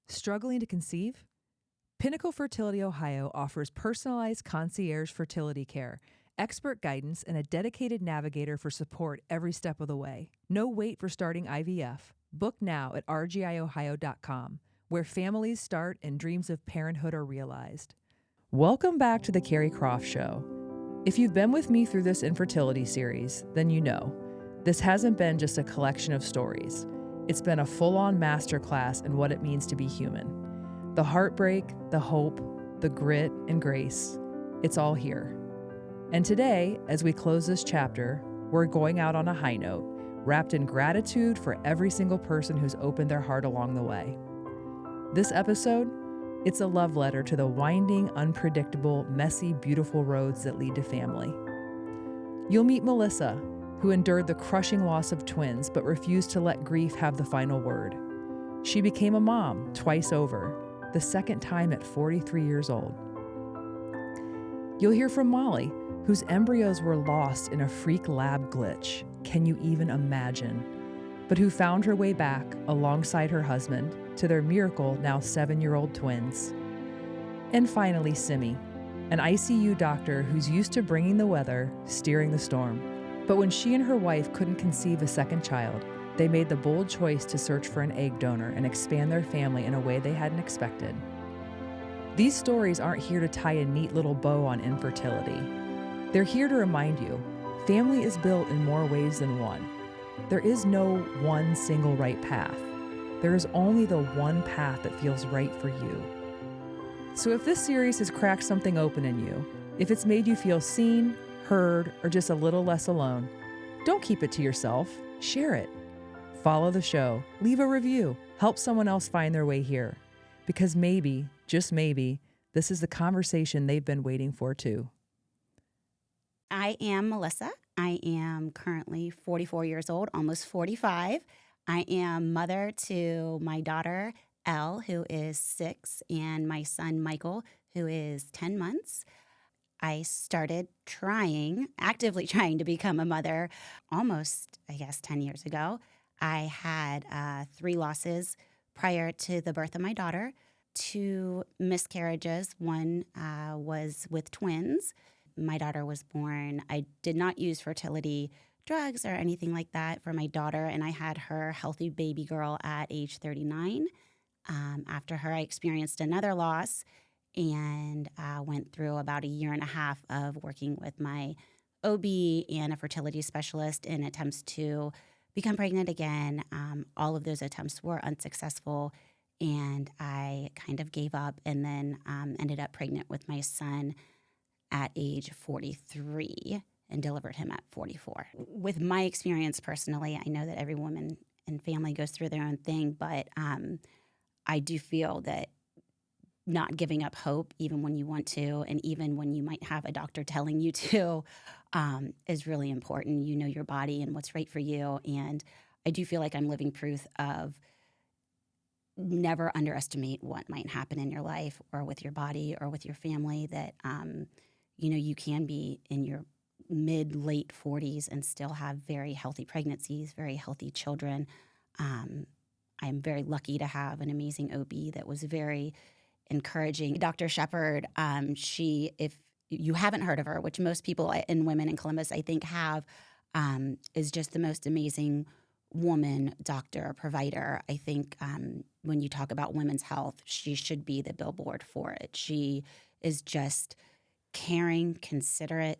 Struggling to conceive? Pinnacle Fertility Ohio offers personalized concierge fertility care, expert guidance, and a dedicated navigator for support every step of the way. No wait for starting IVF. Book now at rgiohio.com, where families start and dreams of parenthood are realized. Welcome back to the Keri Croft Show. If you've been with me through this infertility series, then you know this hasn't been just a collection of stories. It's been a full-on masterclass in what it means to be human. The heartbreak, the hope, the grit, and grace, it's all here. And today, as we close this chapter, we're going out on a high note, wrapped in gratitude for every single person who's opened their heart along the way. This episode, it's a love letter to the winding, unpredictable, messy, beautiful roads that lead to family. You'll meet Melissa, who endured the crushing loss of twins but refused to let grief have the final word. She became a mom twice over, the second time at 43 years old. You'll hear from Molly, whose embryos were lost in a freak lab glitch. Can you even imagine? But who found her way back alongside her husband to their miracle now 7-year-old twins. And finally, Simi, an ICU doctor who's used to bringing the weather, steering the storm. But when she and her wife couldn't conceive a second child, they made the bold choice to search for an egg donor and expand their family in a way they hadn't expected. These stories aren't here to tie a neat little bow on infertility. They're here to remind you, family is built in more ways than one. There is no one single right path. There is only the one path that feels right for you. So if this series has cracked something open in you, if it's made you feel seen, heard, or just a little less alone, don't keep it to yourself. Share it. Follow the show, leave a review, help someone else find their way here. Because maybe, just maybe, this is the conversation they've been waiting for too. I am Melissa. I am currently 44 years old, almost 45. I am mother to my daughter, Elle, who is 6, and my son, Michael, who is 10 months. I started actively trying to become a mother almost, 10 years ago. I had 3 losses prior to the birth of my daughter, 2 miscarriages. One was with twins. My daughter was born. I did not use fertility drugs or anything like that for my daughter, and I had her healthy baby girl at age 39. After her, I experienced another loss and went through about a year and a half of working with my OB and a fertility specialist in attempts to become pregnant again. All of those attempts were unsuccessful, and I kind of gave up and then ended up pregnant with my son at age 43 and delivered him at 44. With my experience personally, I know that every woman and family goes through their own thing, but I do feel that not giving up hope, even when you want to, and even when you might have a doctor telling you to, is really important. You know your body and what's right for you. And I do feel like I'm living proof of never underestimate what might happen in your life or with your body or with your family, that, you can be in your mid-late 40s and still have very healthy pregnancies, very healthy children. I'm very lucky to have an amazing OB that was very encouraging. Dr. Shepard, if you haven't heard of her, which most people and women in Columbus, I think, have, is just the most amazing woman, doctor, provider. I think when you talk about women's health, she should be the billboard for it. She is just caring, considerate,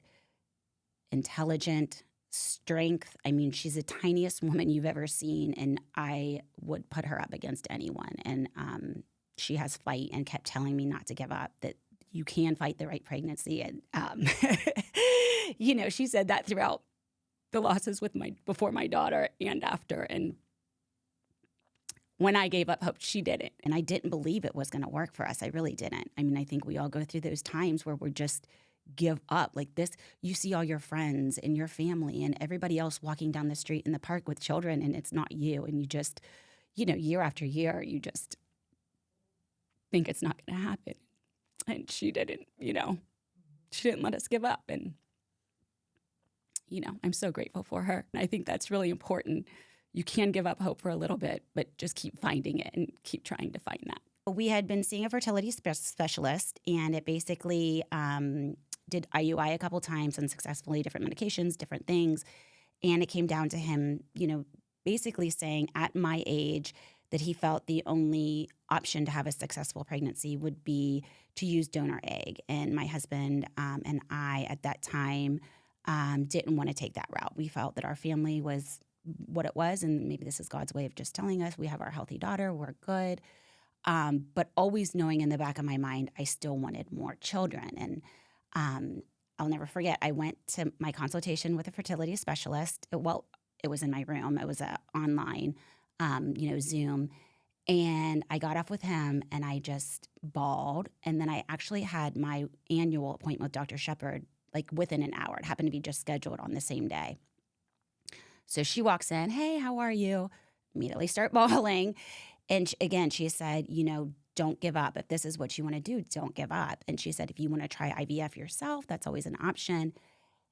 intelligent, strength. I mean, she's the tiniest woman you've ever seen, and I would put her up against anyone. And she has fight and kept telling me not to give up, that you can fight the right pregnancy. And, she said that throughout the losses before my daughter and after. And when I gave up hope, she didn't. And I didn't believe it was going to work for us. I really didn't. I mean, I think we all go through those times where we're just give up like this. You see all your friends and your family and everybody else walking down the street in the park with children, and it's not you. And you just, year after year, you just think it's not going to happen. And she didn't, she didn't let us give up. And, I'm so grateful for her. And I think that's really important. You can give up hope for a little bit, but just keep finding it and keep trying to find that. We had been seeing a fertility specialist, and it basically did IUI a couple times unsuccessfully, different medications, different things. And it came down to him, basically saying at my age that he felt the only option to have a successful pregnancy would be to use donor egg. And my husband and I at that time didn't want to take that route. We felt that our family was what it was, and maybe this is God's way of just telling us we have our healthy daughter, we're good. But always knowing in the back of my mind, I still wanted more children. And I'll never forget, I went to my consultation with a fertility specialist. It was in my room. It was online, Zoom. And I got off with him and I just bawled. And then I actually had my annual appointment with Dr. Shepard like within an hour. It happened to be just scheduled on the same day. So she walks in, "Hey, how are you?" Immediately start bawling. And she said, don't give up. If this is what you want to do, don't give up. And she said, if you want to try IVF yourself, that's always an option.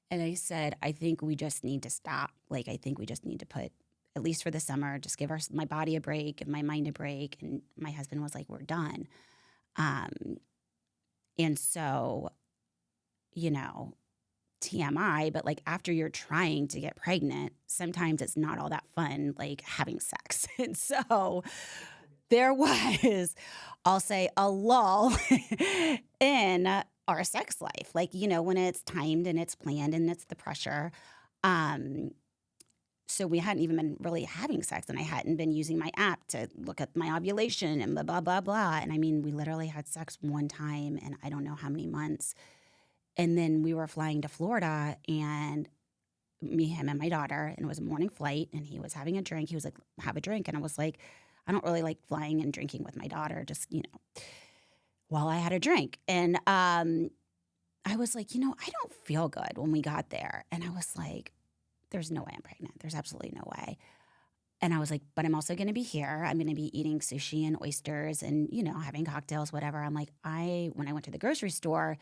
And I said, I think we just need to stop. Like, I think we just need to put, at least for the summer, just give my body a break, give my mind a break. And my husband was like, we're done. And so, TMI, but like after you're trying to get pregnant, sometimes it's not all that fun, like having sex. And so there was, I'll say, a lull in our sex life. Like, when it's timed and it's planned and it's the pressure. So we hadn't even been really having sex, and I hadn't been using my app to look at my ovulation and blah, blah, blah, blah. And I mean, we literally had sex one time in I don't know how many months. And then we were flying to Florida, and me, him, and my daughter, and it was a morning flight, and he was having a drink. He was like, have a drink. And I was like, I don't really like flying and drinking with my daughter, just, while I had a drink. And I was like, I don't feel good when we got there. And I was like, there's no way I'm pregnant. There's absolutely no way. And I was like, but I'm also going to be here. I'm going to be eating sushi and oysters and, having cocktails, whatever. I'm like, when I went to the grocery store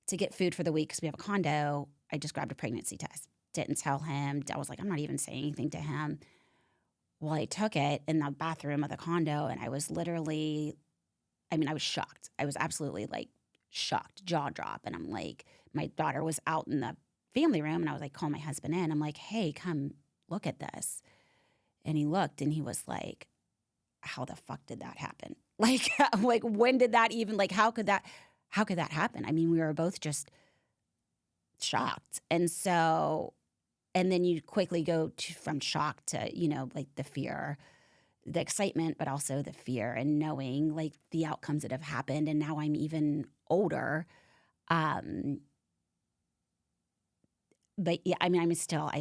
to get food for the week, because we have a condo, I just grabbed a pregnancy test. Didn't tell him. I was like, I'm not even saying anything to him. Well, I took it in the bathroom of the condo, and I was literally, I was shocked. I was absolutely like shocked, jaw drop. And I'm like, my daughter was out in the family room, and I was like, call my husband in. I'm like, hey, come look at this. And he looked, and he was like, how the fuck did that happen? Like when did that even, like, how could that happen? I mean, we were both just shocked. And so, and then you quickly go from shock to, like the fear, the excitement, but also the fear, and knowing like the outcomes that have happened. And now I'm even older. But yeah, I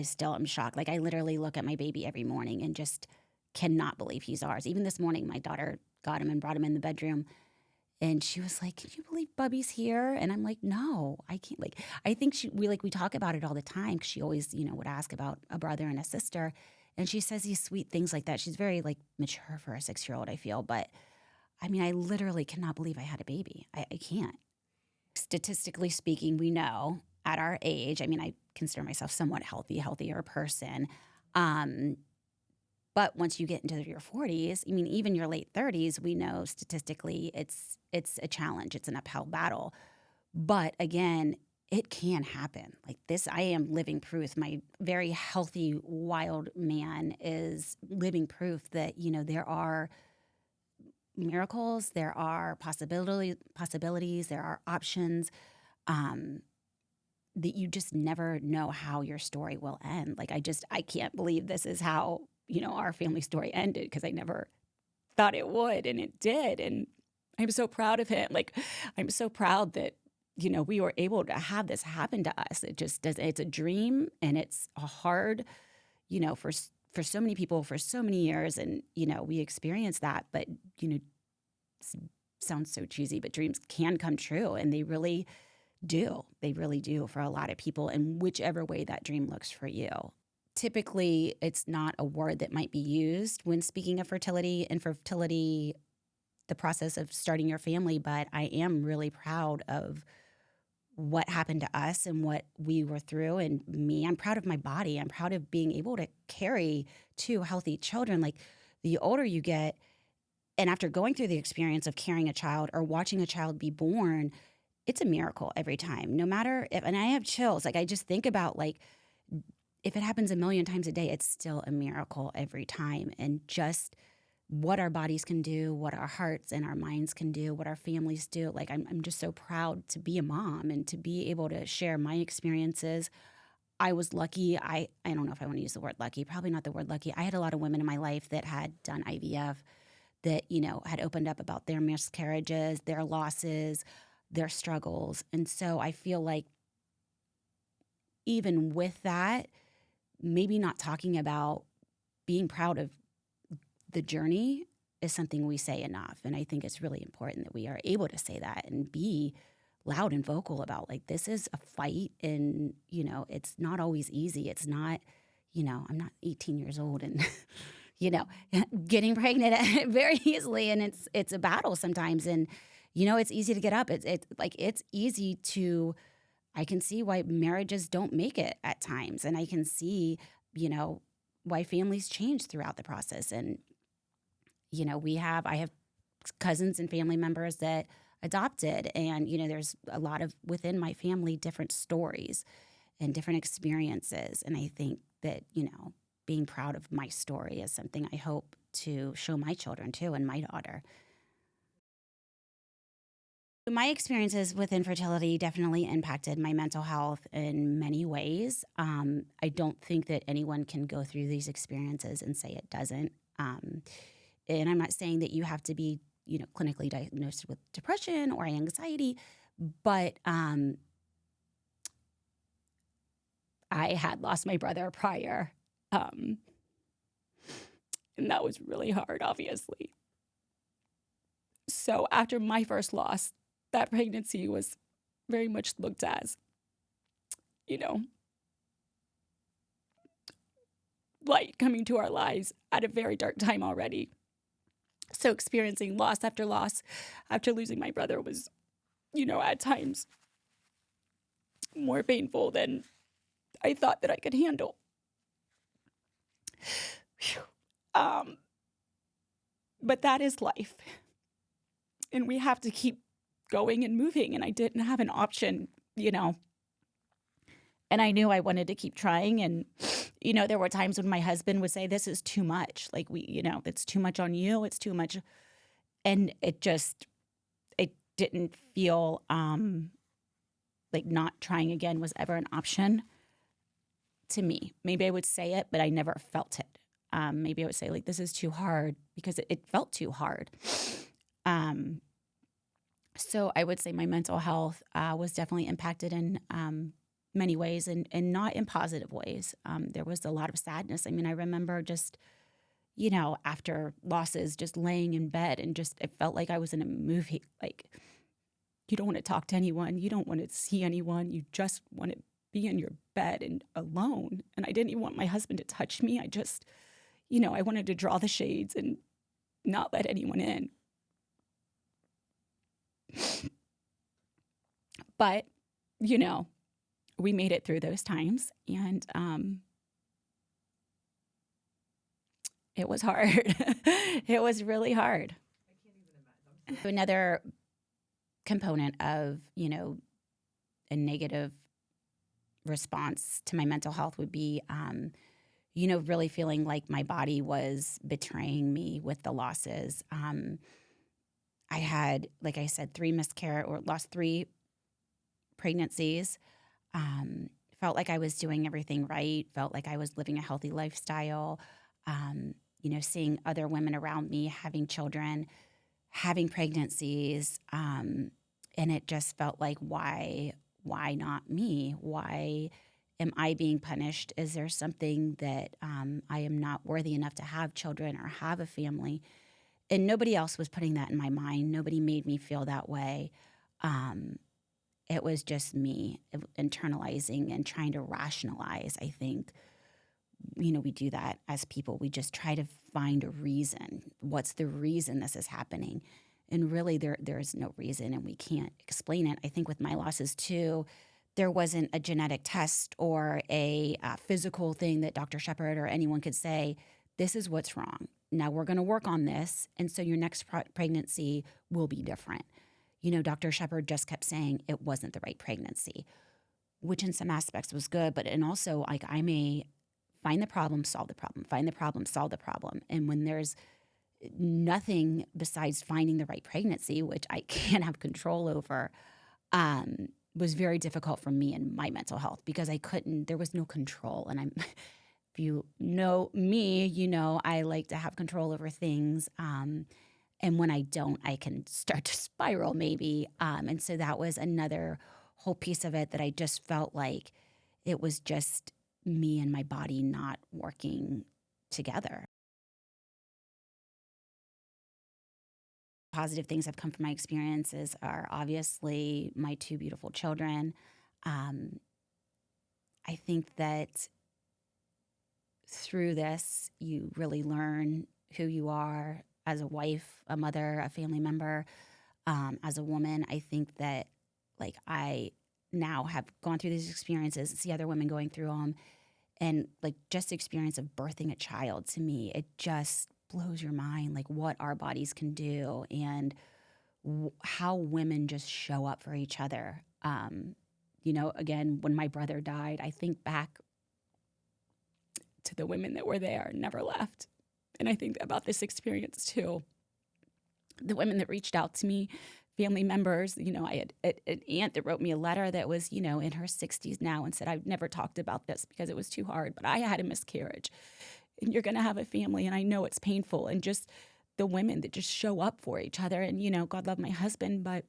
still am shocked. Like, I literally look at my baby every morning and just cannot believe he's ours. Even this morning, my daughter got him and brought him in the bedroom. And she was like, can you believe Bubby's here? And I'm like, no, I can't. Like, I think we talk about it all the time, because she always, would ask about a brother and a sister. And she says these sweet things like that. She's very like mature for a 6-year-old, I feel. But I mean, I literally cannot believe I had a baby. I can't. Statistically speaking, we know at our age, I consider myself somewhat healthier person. But once you get into your 40s, even your late 30s, we know statistically it's a challenge. It's an uphill battle. But again, it can happen. Like this, I am living proof. My very healthy, wild man is living proof that, there are miracles, there are possibilities, there are options, that you just never know how your story will end. Like, I can't believe this is how, our family story ended, because I never thought it would, and it did. And I'm so proud of him. Like, I'm so proud that, we were able to have this happen to us. It just does. It's a dream, and it's a hard, for so many people for so many years. And, we experienced that, but, it sounds so cheesy, but dreams can come true, and they really do. They really do for a lot of people, in whichever way that dream looks for you. Typically, it's not a word that might be used when speaking of fertility, the process of starting your family, but I am really proud of what happened to us and what we were through. And me, I'm proud of my body. I'm proud of being able to carry 2 healthy children. Like, the older you get, And after going through the experience of carrying a child or watching a child be born, it's a miracle every time. No matter if, and I have chills, like I just think about like, if it happens a million times a day, it's still a miracle every time. And just what our bodies can do, what our hearts and our minds can do, what our families do. Like I'm just so proud to be a mom and to be able to share my experiences. I was lucky. I don't know if I want to use the word lucky, probably not the word lucky. I had a lot of women in my life that had done IVF, that, you know, had opened up about their miscarriages, their losses, their struggles. And so I feel like even with that, maybe not talking about being proud of the journey is something we say enough. And I think it's really important that we are able to say that and be loud and vocal about, like, this is a fight, and, you know, it's not always easy. It's not, you know, I'm not 18 years old and, you know, getting pregnant very easily. And it's a battle sometimes. And, you know, it's easy to get up. It's easy to, I can see why marriages don't make it at times. And I can see, you know, why families change throughout the process. And, you know, I have cousins and family members that adopted, and, you know, there's a lot of within my family different stories and different experiences. And I think that, you know, being proud of my story is something I hope to show my children too, and my daughter. My experiences with infertility definitely impacted my mental health in many ways. I don't think that anyone can go through these experiences and say it doesn't. And I'm not saying that you have to be, you know, clinically diagnosed with depression or anxiety, but I had lost my brother prior. And that was really hard, obviously. So after my first loss, that pregnancy was very much looked as, you know, light coming to our lives at a very dark time already. So experiencing loss after losing my brother was, you know, at times more painful than I thought that I could handle. But that is life. And we have to keep going and moving. And I didn't have an option, you know. And I knew I wanted to keep trying. And, you know, there were times when my husband would say, this is too much. Like, you know, it's too much on you. It's too much. And it didn't feel like not trying again was ever an option to me. Maybe I would say it, but I never felt it. Maybe I would say, like, this is too hard, because it felt too hard. So I would say my mental health was definitely impacted in many ways, and not in positive ways. There was a lot of sadness. I mean, I remember just, you know, after losses, just laying in bed, and just, it felt like I was in a movie. Like, you don't want to talk to anyone. You don't want to see anyone. You just want to be in your bed and alone. And I didn't even want my husband to touch me. I just, you know, I wanted to draw the shades and not let anyone in. But, you know, we made it through those times, and it was hard. It was really hard. I can't even imagine. Another component of, you know, a negative response to my mental health would be, you know, really feeling like my body was betraying me with the losses. I had, like I said, lost 3 pregnancies. Felt like I was doing everything right. Felt like I was living a healthy lifestyle. You know, seeing other women around me having children, having pregnancies. And it just felt like, why not me? Why am I being punished? Is there something that I am not worthy enough to have children or have a family? And nobody else was putting that in my mind. Nobody made me feel that way. It was just me internalizing and trying to rationalize. I think, you know, we do that as people. We just try to find a reason. What's the reason this is happening? And really, there is no reason, and we can't explain it. I think with my losses too, there wasn't a genetic test or a physical thing that Dr. Shepard or anyone could say, this is what's wrong. Now we're going to work on this. And so your next pregnancy will be different. Dr. Shepard just kept saying it wasn't the right pregnancy, which in some aspects was good. But, and also like I may find the problem, solve the problem, find the problem, solve the problem. And when there's nothing besides finding the right pregnancy, which I can't have control over, was very difficult for me and my mental health because there was no control. And if you know me, I like to have control over things. And when I don't, I can start to spiral maybe. And so that was another whole piece of it that I just felt like it was just me and my body not working together. Positive things have come from my experiences are obviously my 2 beautiful children. I think that through this, you really learn who you are as a wife, a mother, a family member, as a woman. I think that like I now have gone through these experiences, see other women going through them, and like just the experience of birthing a child, to me, it just blows your mind, like what our bodies can do and how women just show up for each other. Again, when my brother died, I think back to the women that were there and never left. And I think about this experience too. The women that reached out to me, family members, I had an aunt that wrote me a letter that was, in her 60s now and said, I've never talked about this because it was too hard, but I had a miscarriage and you're going to have a family and I know it's painful. And just the women that just show up for each other. And, God love my husband, but,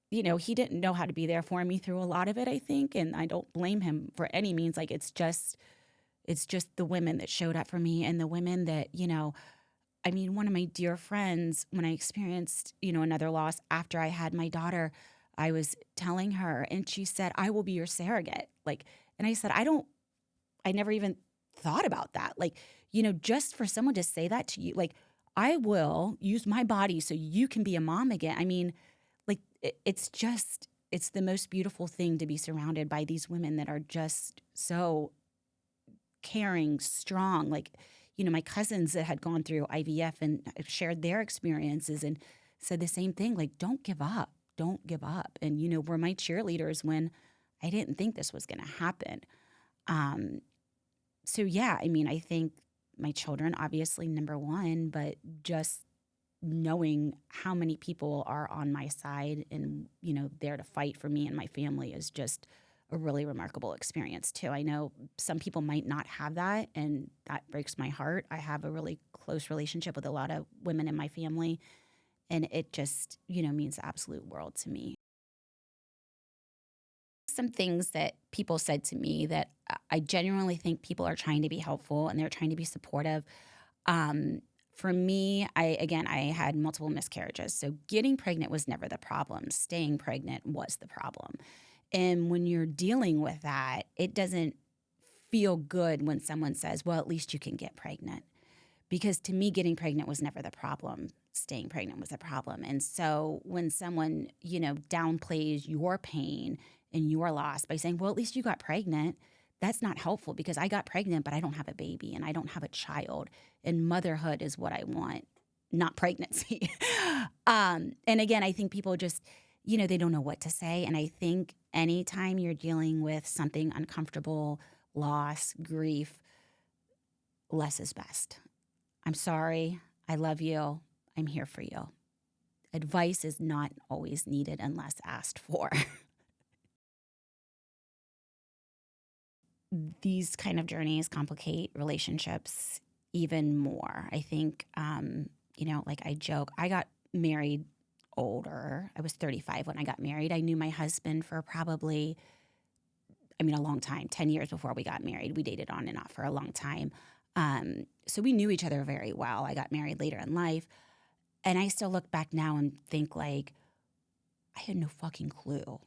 he didn't know how to be there for me through a lot of it, I think. And I don't blame him for any means. Like, it's just the women that showed up for me and the women that, one of my dear friends, when I experienced, another loss after I had my daughter, I was telling her and she said, I will be your surrogate. And I said, I never even thought about that. Just for someone to say that to you, I will use my body so you can be a mom again. It's the most beautiful thing to be surrounded by these women that are just so caring, strong. My cousins that had gone through IVF and shared their experiences and said the same thing, don't give up, don't give up. And, were my cheerleaders when I didn't think this was going to happen. So yeah, I think my children, obviously number one, but just knowing how many people are on my side and, there to fight for me and my family is just a really remarkable experience too. I know some people might not have that, and that breaks my heart. I have a really close relationship with a lot of women in my family, and it just, means the absolute world to me. Some things that people said to me that I genuinely think people are trying to be helpful and they're trying to be supportive. For me, I had multiple miscarriages. So getting pregnant was never the problem. Staying pregnant was the problem. And when you're dealing with that, it doesn't feel good when someone says, well, at least you can get pregnant. Because to me, getting pregnant was never the problem. Staying pregnant was the problem. And so when someone, downplays your pain and your loss by saying, well, at least you got pregnant, that's not helpful because I got pregnant, but I don't have a baby and I don't have a child. And motherhood is what I want, not pregnancy. And again, I think people just, they don't know what to say. And I think anytime you're dealing with something uncomfortable, loss, grief, less is best. I'm sorry. I love you. I'm here for you. Advice is not always needed unless asked for. These kind of journeys complicate relationships even more. I think, I joke, I got married older. I was 35 when I got married. I knew my husband for probably, a long time, 10 years before we got married. We dated on and off for a long time. So we knew each other very well. I got married later in life. And I still look back now and think I had no fucking clue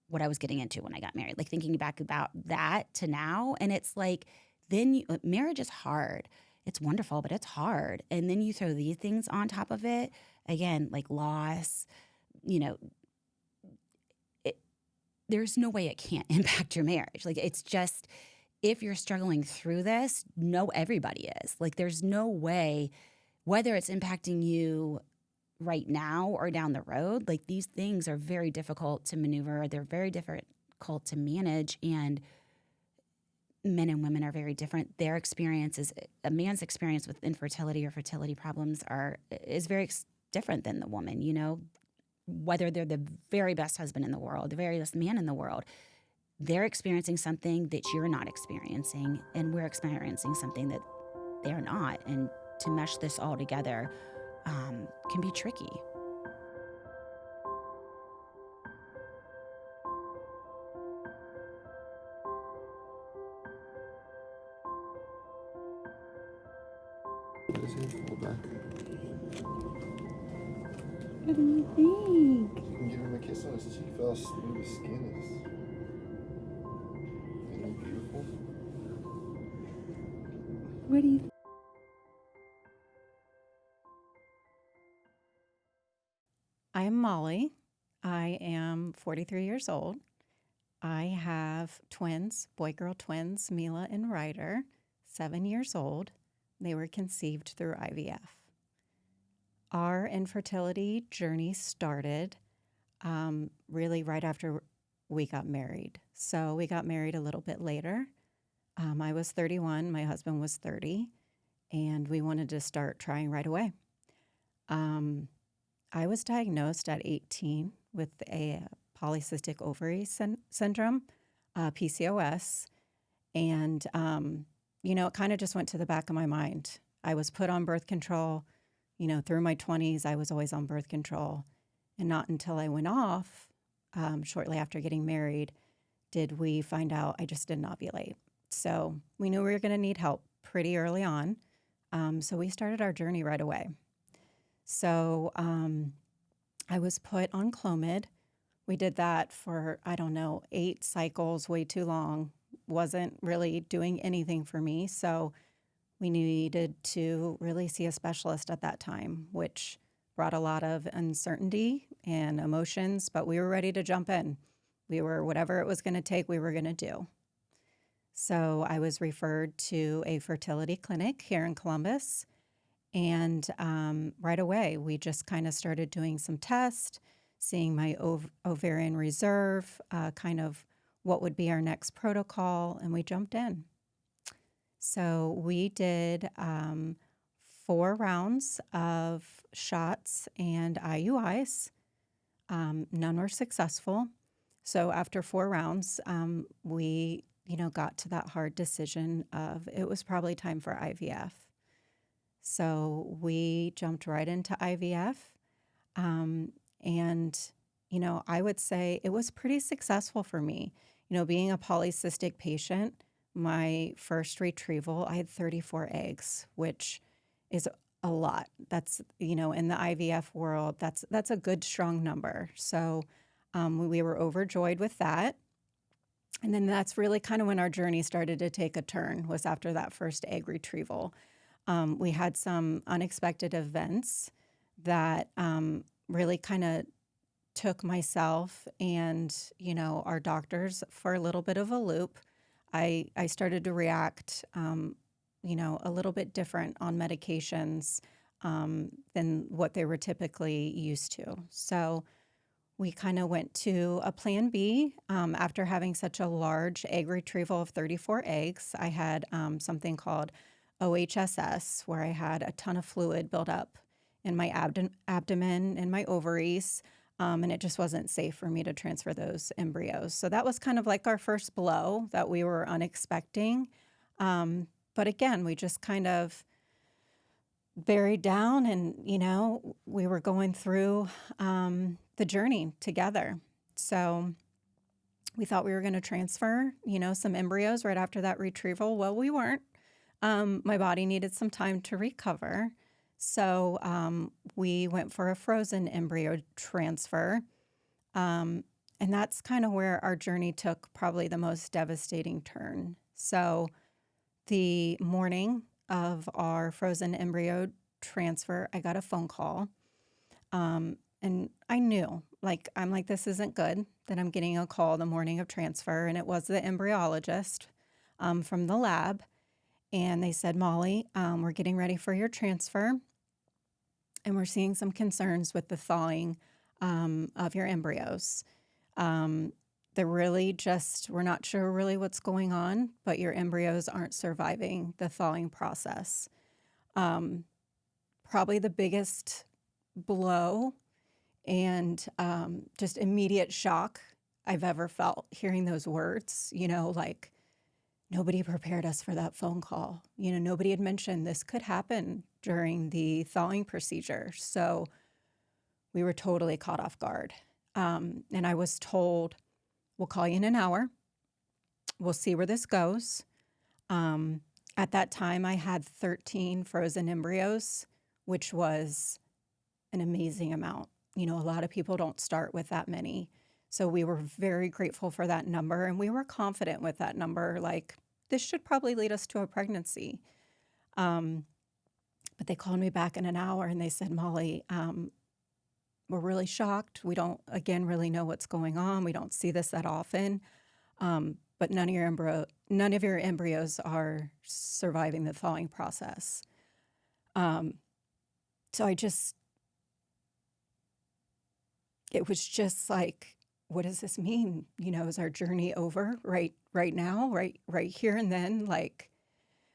what I was getting into when I got married. Thinking back about that to now. And it's marriage is hard. It's wonderful, but it's hard. And then you throw these things on top of it. Again, loss, there's no way it can't impact your marriage. if you're struggling through this, know everybody is. Like, there's no way, whether it's impacting you right now or down the road, like these things are very difficult to maneuver. They're very difficult to manage. And men and women are very different. Their experiences, a man's experience with infertility or fertility problems is very different than the woman, you know, whether they're the very best husband in the world, the very best man in the world, they're experiencing something that you're not experiencing, and we're experiencing something that they're not. And to mesh this all together can be tricky. Does he fall back? What do you think? You can give him a kiss on his cheek. Feel how smooth his skin is. Isn't he beautiful? What do you think? I'm Molly. I am 43 years old. I have twins, boy-girl twins, Mila and Ryder, 7 years old. They were conceived through IVF. Our infertility journey started really right after we got married. So we got married a little bit later. I was 31, my husband was 30, and we wanted to start trying right away. I was diagnosed at 18 with a polycystic ovary syndrome, PCOS, and it kind of just went to the back of my mind. I was put on birth control. Through my 20s, I was always on birth control. And not until I went off, shortly after getting married, did we find out I just didn't ovulate. So we knew we were going to need help pretty early on. So we started our journey right away. So I was put on Clomid. We did that for, 8 cycles, way too long. Wasn't really doing anything for me. So we needed to really see a specialist at that time, which brought a lot of uncertainty and emotions, but we were ready to jump in. Whatever it was going to take, we were going to do. So I was referred to a fertility clinic here in Columbus. And right away, we just kind of started doing some tests, seeing my ovarian reserve, kind of what would be our next protocol, and we jumped in. So we did 4 rounds of shots and IUIs. None were successful. So after 4 rounds, we, got to that hard decision of it was probably time for IVF. So we jumped right into IVF. And, I would say it was pretty successful for me. Being a polycystic patient, my first retrieval, I had 34 eggs, which is a lot. That's, in the IVF world, that's a good, strong number. So we were overjoyed with that. And then that's really kind of when our journey started to take a turn, was after that first egg retrieval. We had some unexpected events that really kind of took myself and, our doctors for a little bit of a loop. I started to react, a little bit different on medications than what they were typically used to. So we kind of went to a plan B. After having such a large egg retrieval of 34 eggs, I had something called OHSS, where I had a ton of fluid built up in my abdomen and my ovaries, and it just wasn't safe for me to transfer those embryos. So that was kind of like our first blow that we were unexpecting. But again, we just kind of buried down and, we were going through the journey together. So we thought we were going to transfer, some embryos right after that retrieval. Well, we weren't. My body needed some time to recover. So we went for a frozen embryo transfer. And that's kind of where our journey took probably the most devastating turn. So the morning of our frozen embryo transfer, I got a phone call. And I knew, I'm like, this isn't good that I'm getting a call the morning of transfer. And it was the embryologist. from the lab. And they said, Molly, we're getting ready for your transfer. And we're seeing some concerns with the thawing of your embryos. They're really just, we're not sure really what's going on, but your embryos aren't surviving the thawing process. Probably the biggest blow and just immediate shock I've ever felt hearing those words, like nobody prepared us for that phone call. Nobody had mentioned this could happen during the thawing procedure. So we were totally caught off guard. And I was told, we'll call you in an hour. We'll see where this goes. At that time, I had 13 frozen embryos, which was an amazing amount. A lot of people don't start with that many. So we were very grateful for that number, and we were confident with that number, like, this should probably lead us to a pregnancy. But they called me back in an hour, and they said, Molly, we're really shocked. We don't, again, really know what's going on. We don't see this that often. But none of your embryos are surviving the thawing process. So it was just like, what does this mean? Is our journey over right now, right here and then? Like,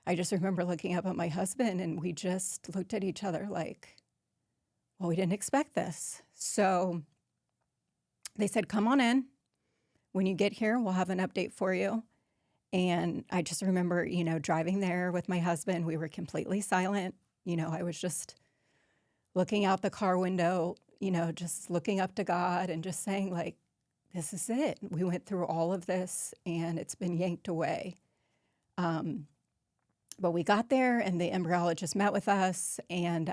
I just remember looking up at my husband, and we just looked at each other like, well, we didn't expect this. So they said, come on in. When you get here, we'll have an update for you. And I just remember, driving there with my husband, we were completely silent. I was just looking out the car window, just looking up to God and just saying, like, this is it. We went through all of this, and it's been yanked away. But we got there, and the embryologist met with us, and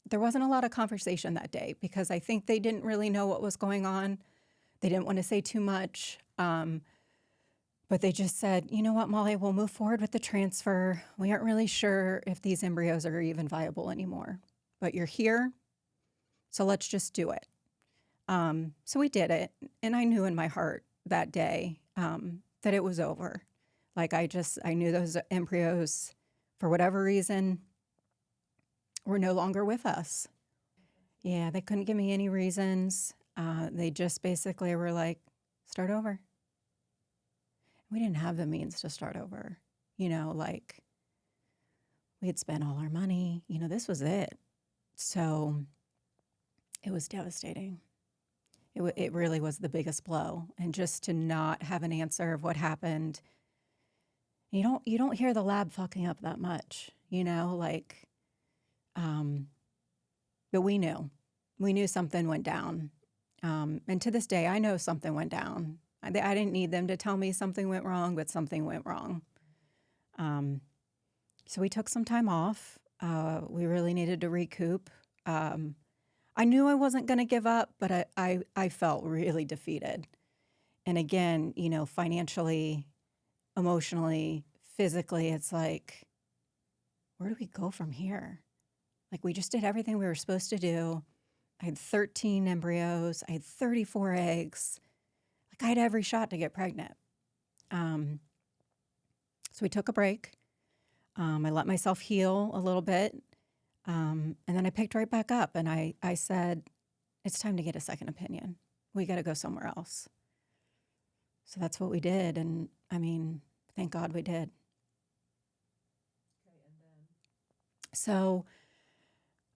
there wasn't a lot of conversation that day because I think they didn't really know what was going on. They didn't want to say too much. But they just said, you know what, Molly, we'll move forward with the transfer. We aren't really sure if these embryos are even viable anymore, but you're here, so let's just do it. So we did it, and I knew in my heart that day that it was over. Like, I knew those embryos, for whatever reason, were no longer with us. Yeah, they couldn't give me any reasons. They just basically were like, start over. We didn't have the means to start over. Like, we had spent all our money. This was it. So it was devastating. It really was the biggest blow. And just to not have an answer of what happened, you don't hear the lab fucking up that much, like, but we knew something went down. And to this day, I know something went down. I didn't need them to tell me something went wrong, but something went wrong. So we took some time off. We really needed to recoup. I knew I wasn't going to give up, but I felt really defeated. And again, financially, emotionally, physically, it's like, where do we go from here? Like, we just did everything we were supposed to do. I had 13 embryos. I had 34 eggs. Like, I had every shot to get pregnant. So we took a break. I let myself heal a little bit. And then I picked right back up, and I said, it's time to get a second opinion. We got to go somewhere else. So that's what we did. And thank God we did. So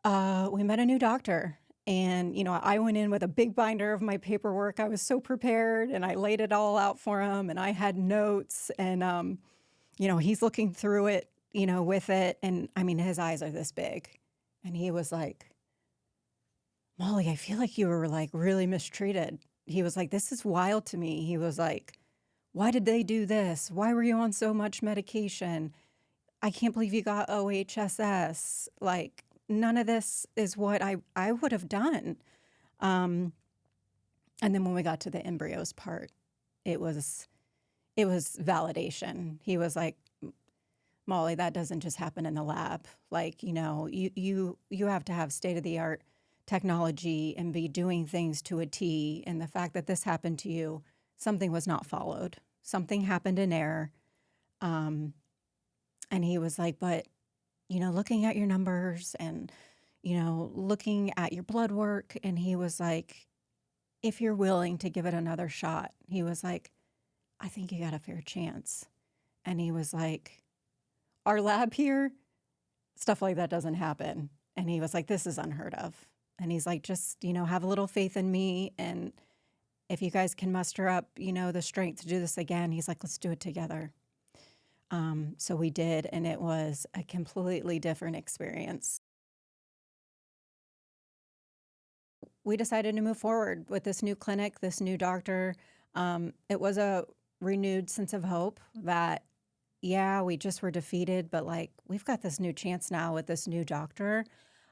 we met a new doctor, and, I went in with a big binder of my paperwork. I was so prepared, and I laid it all out for him, and I had notes, and, he's looking through it, with it. And his eyes are this big, and he was like, Molly, I feel like you were like really mistreated. He was like, this is wild to me. He was like, why did they do this? Why were you on so much medication? I can't believe you got OHSS. Like, none of this is what I would have done. And then when we got to the embryos part, it was validation. He was like, Molly, that doesn't just happen in the lab. Like, you have to have state-of-the-art technology and be doing things to a T. And the fact that this happened to you, something was not followed. something happened in air. And he was like, but, looking at your numbers and, looking at your blood work. And he was like, if you're willing to give it another shot, he was like, I think you got a fair chance. And he was like, our lab here, stuff like that doesn't happen. And he was like, this is unheard of. And he's like, just, have a little faith in me. And if you guys can muster up, the strength to do this again, he's like, let's do it together. So we did, and it was a completely different experience. We decided to move forward with this new clinic, this new doctor. It was a renewed sense of hope that, yeah, we just were defeated, but like we've got this new chance now with this new doctor.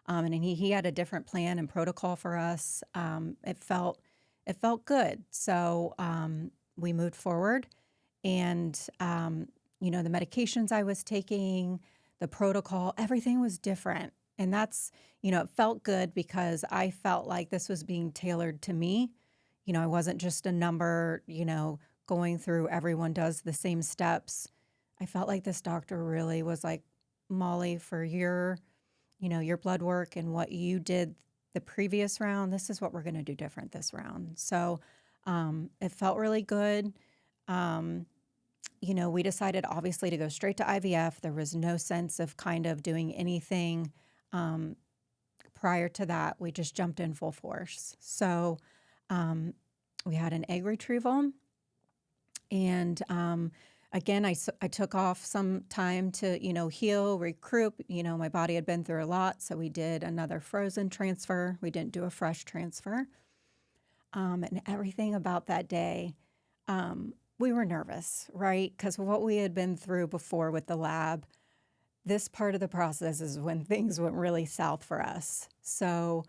And he had a different plan and protocol for us. It felt good. So we moved forward, and the medications I was taking, the protocol, everything was different. And that's, it felt good because I felt like this was being tailored to me. I wasn't just a number, going through, everyone does the same steps. I felt like this doctor really was like, Molly, for your blood work and what you did the previous round, this is what we're going to do different this round. So it felt really good. We decided obviously to go straight to IVF. There was no sense of kind of doing anything prior to that. We just jumped in full force. So we had an egg retrieval. And again, I took off some time to, heal, recruit. My body had been through a lot. So we did another frozen transfer. We didn't do a fresh transfer. And everything about that day, we were nervous, right? Because what we had been through before with the lab, this part of the process is when things went really south for us. So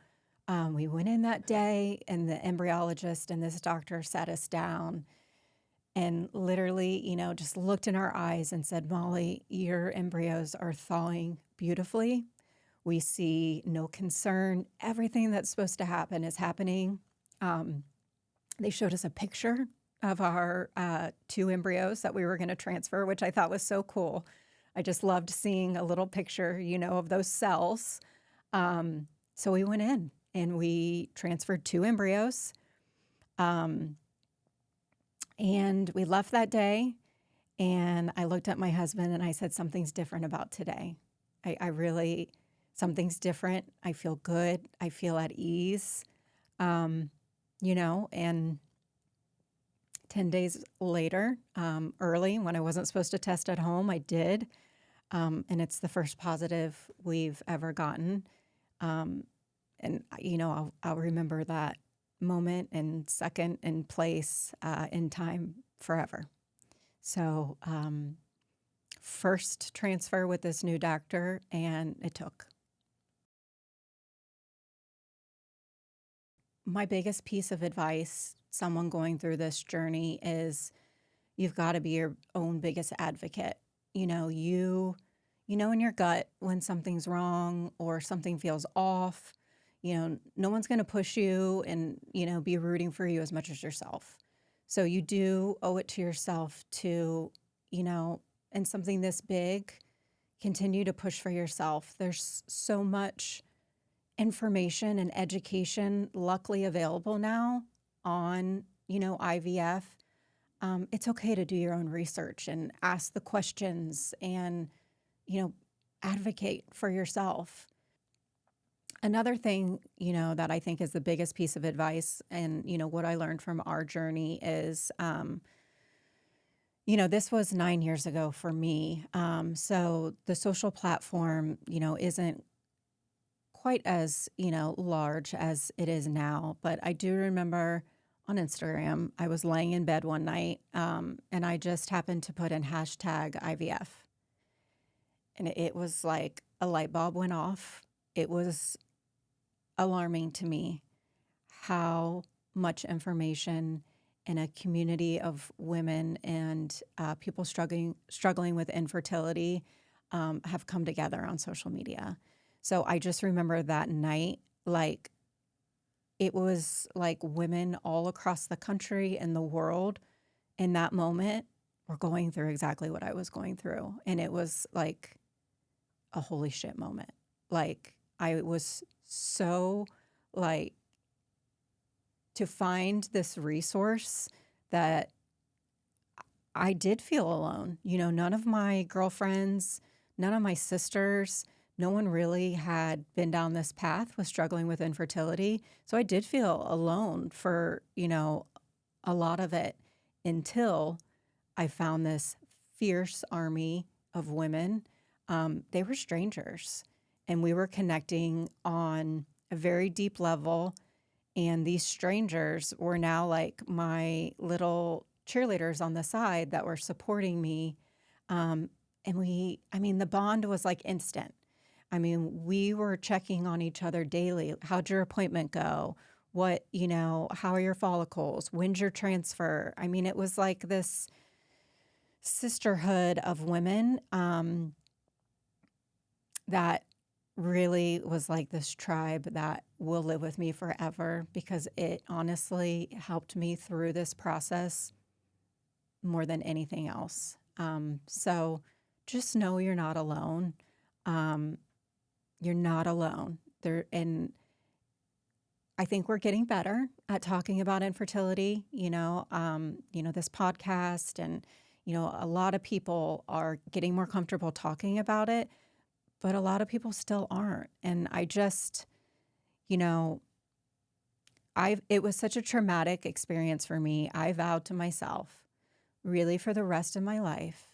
we went in that day, and the embryologist and this doctor sat us down and literally, just looked in our eyes and said, Molly, your embryos are thawing beautifully. We see no concern. Everything that's supposed to happen is happening. They showed us a picture of our 2 embryos that we were going to transfer, which I thought was so cool. I just loved seeing a little picture, of those cells. So we went in and we transferred 2 embryos. And we left that day, and I looked at my husband and I said, something's different about today. I really, something's different. I feel good. I feel at ease, and 10 days later, early, when I wasn't supposed to test at home, I did. And it's the first positive we've ever gotten. And, I'll remember that moment and second and place in time forever. So first transfer with this new doctor, and it took. My biggest piece of advice, someone going through this journey, is you've got to be your own biggest advocate. You know in your gut when something's wrong or something feels off. No one's going to push you and, be rooting for you as much as yourself. So you do owe it to yourself to, in something this big, continue to push for yourself. There's so much information and education luckily available now on, IVF. It's okay to do your own research and ask the questions and, advocate for yourself. Another thing, that I think is the biggest piece of advice and, what I learned from our journey is, this was 9 years ago for me. So the social platform, isn't quite as, large as it is now. But I do remember on Instagram, I was laying in bed one night and I just happened to put in hashtag IVF. And it was like a light bulb went off. It was alarming to me how much information in a community of women and people struggling with infertility have come together on social media. So I just remember that night, like it was like women all across the country and the world in that moment were going through exactly what I was going through. And it was like a holy shit moment. Like, I was so like, to find this resource that I did feel alone. You know, none of my girlfriends, none of my sisters, no one really had been down this path, was struggling with infertility. So I did feel alone for, you know, a lot of it, until I found this fierce army of women. They were strangers, and we were connecting on a very deep level. And these strangers were now like my little cheerleaders on the side that were supporting me. And I mean, the bond was like instant. I mean, we were checking on each other daily. How'd your appointment go? What, you know, how are your follicles? When's your transfer? I mean, it was like this sisterhood of women that really was like this tribe that will live with me forever, because it honestly helped me through this process more than anything else. So just know you're not alone. You're not alone. And I think we're getting better at talking about infertility. This podcast, and a lot of people are getting more comfortable talking about it, but a lot of people still aren't. And I just, it was such a traumatic experience for me. I vowed to myself, really for the rest of my life,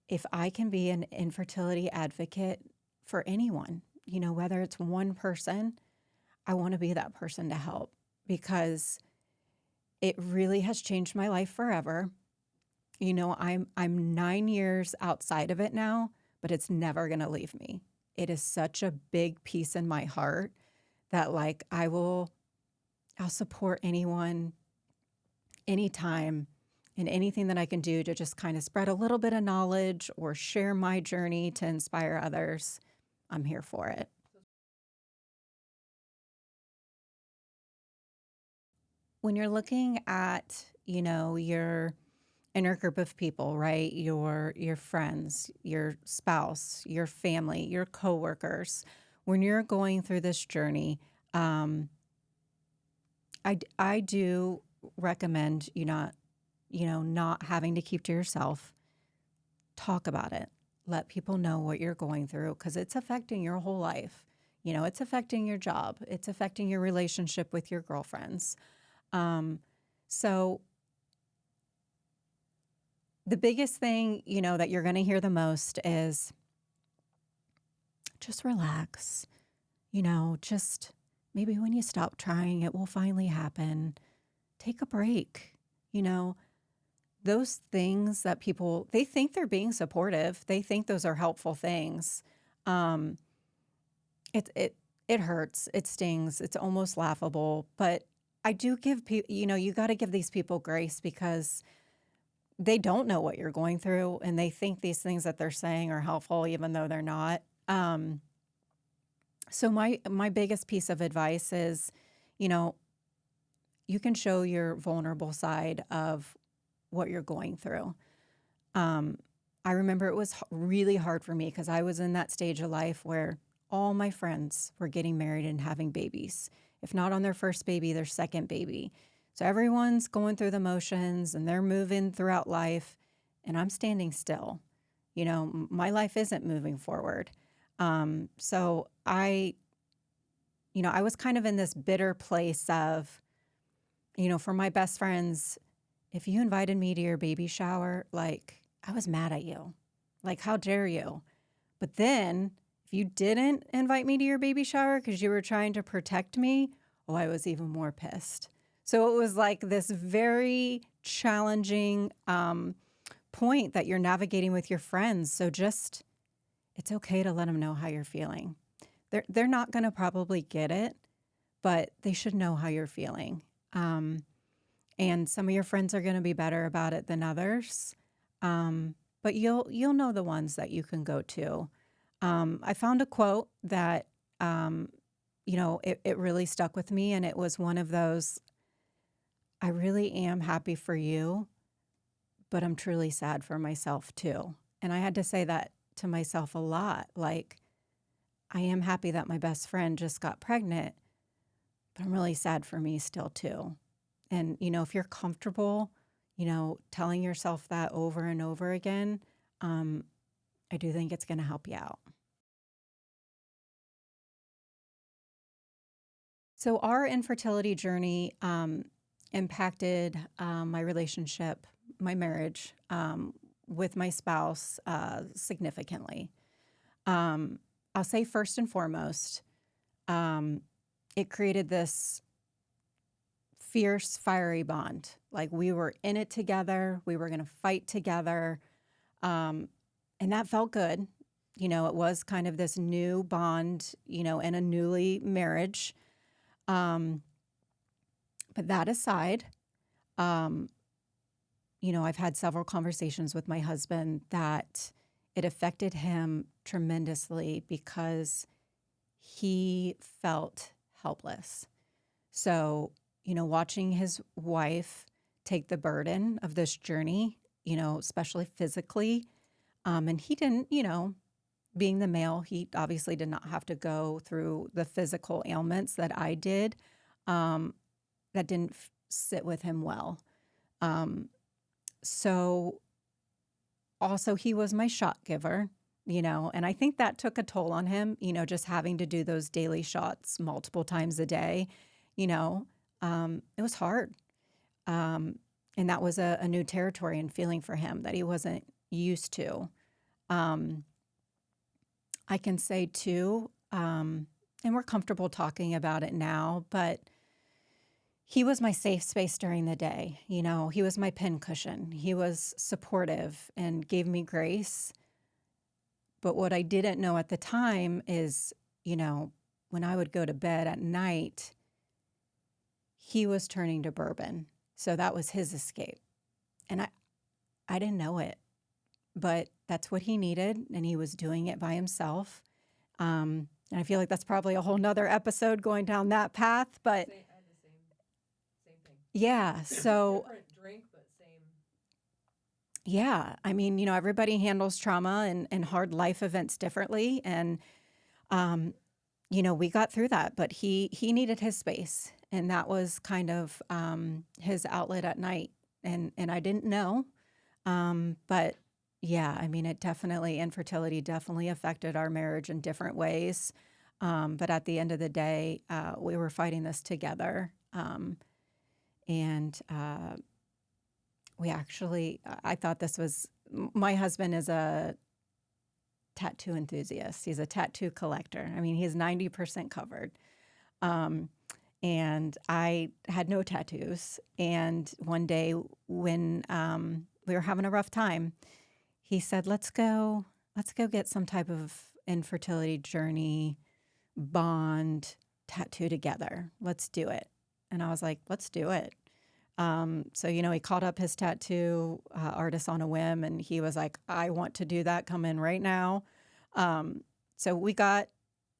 if I can be an infertility advocate for anyone, whether it's one person, I want to be that person to help, because it really has changed my life forever. I'm 9 years outside of it now, but it's never going to leave me. It is such a big piece in my heart that I'll support anyone, anytime, and anything that I can do to just kind of spread a little bit of knowledge or share my journey to inspire others. I'm here for it. When you're looking at, your inner group of people, right? Your friends, your spouse, your family, your coworkers, when you're going through this journey, I do recommend you not having to keep to yourself. Talk about it. Let people know what you're going through, because it's affecting your whole life. It's affecting your job. It's affecting your relationship with your girlfriends. So the biggest thing, that you're going to hear the most is just relax. Just maybe when you stop trying, it will finally happen. Take a break. Those things that people, they think they're being supportive. They think those are helpful things. It hurts. It stings. It's almost laughable. But I do give people, you got to give these people grace, because they don't know what you're going through, and they think these things that they're saying are helpful, even though they're not. So my biggest piece of advice is, you can show your vulnerable side of what you're going through. I remember it was really hard for me, because I was in that stage of life where all my friends were getting married and having babies. If not on their first baby, their second baby. So everyone's going through the motions, and they're moving throughout life, and I'm standing still. My life isn't moving forward. So I was kind of in this bitter place of, for my best friends, if you invited me to your baby shower, I was mad at you. How dare you? But then if you didn't invite me to your baby shower because you were trying to protect me, I was even more pissed. So it was like this very challenging point that you're navigating with your friends. So just, it's okay to let them know how you're feeling. They're not going to probably get it, but they should know how you're feeling. And some of your friends are going to be better about it than others. But you'll know the ones that you can go to. I found a quote that, it really stuck with me. And it was one of those, I really am happy for you, but I'm truly sad for myself too. And I had to say that to myself a lot. Like, I am happy that my best friend just got pregnant, but I'm really sad for me still too. And, if you're comfortable, telling yourself that over and over again, I do think it's going to help you out. So our infertility journey impacted my relationship, my marriage with my spouse significantly. I'll say first and foremost, it created this fierce, fiery bond. Like, we were in it together. We were going to fight together. And that felt good. It was kind of this new bond, in a newly marriage. But that aside, I've had several conversations with my husband that it affected him tremendously because he felt helpless. So, watching his wife take the burden of this journey, especially physically, and he didn't, being the male, he obviously did not have to go through the physical ailments that I did. That didn't sit with him well. So also he was my shot giver, and I think that took a toll on him, just having to do those daily shots multiple times a day, it was hard. And that was a new territory and feeling for him that he wasn't used to. I can say too, and we're comfortable talking about it now, but he was my safe space during the day. He was my pincushion. He was supportive and gave me grace. But what I didn't know at the time is, when I would go to bed at night, he was turning to bourbon. So that was his escape. And I didn't know it, but that's what he needed. And he was doing it by himself. And I feel like that's probably a whole nother episode going down that path, but Same thing. yeah. So Different drink, but same. yeah, I mean, everybody handles trauma and hard life events differently. And, we got through that, but he needed his space. And that was kind of his outlet at night. And I didn't know. But yeah, I mean, infertility definitely affected our marriage in different ways. But at the end of the day, we were fighting this together. And I thought this was, my husband is a tattoo enthusiast. He's a tattoo collector. I mean, he's 90% covered. And I had no tattoos. And one day when we were having a rough time, he said, let's go get some type of infertility journey bond tattoo together. Let's do it. And I was like, let's do it. So, he called up his tattoo artist on a whim, and he was like, I want to do that. Come in right now. So we got,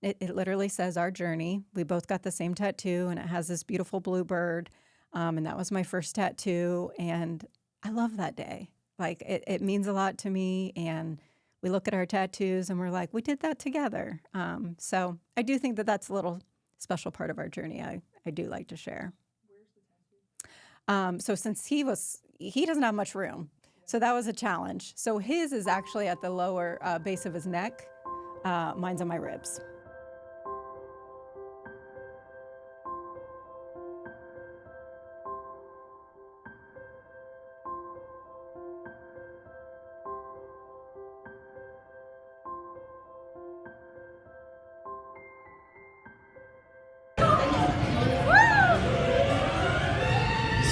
it literally says our journey. We both got the same tattoo, and it has this beautiful blue bird. And that was my first tattoo. And I love that day. Like, it means a lot to me. And we look at our tattoos and we're like, we did that together. So I do think that that's a little special part of our journey. I do like to share. So since he doesn't have much room, so that was a challenge. So his is actually at the lower base of his neck. Mine's on my ribs.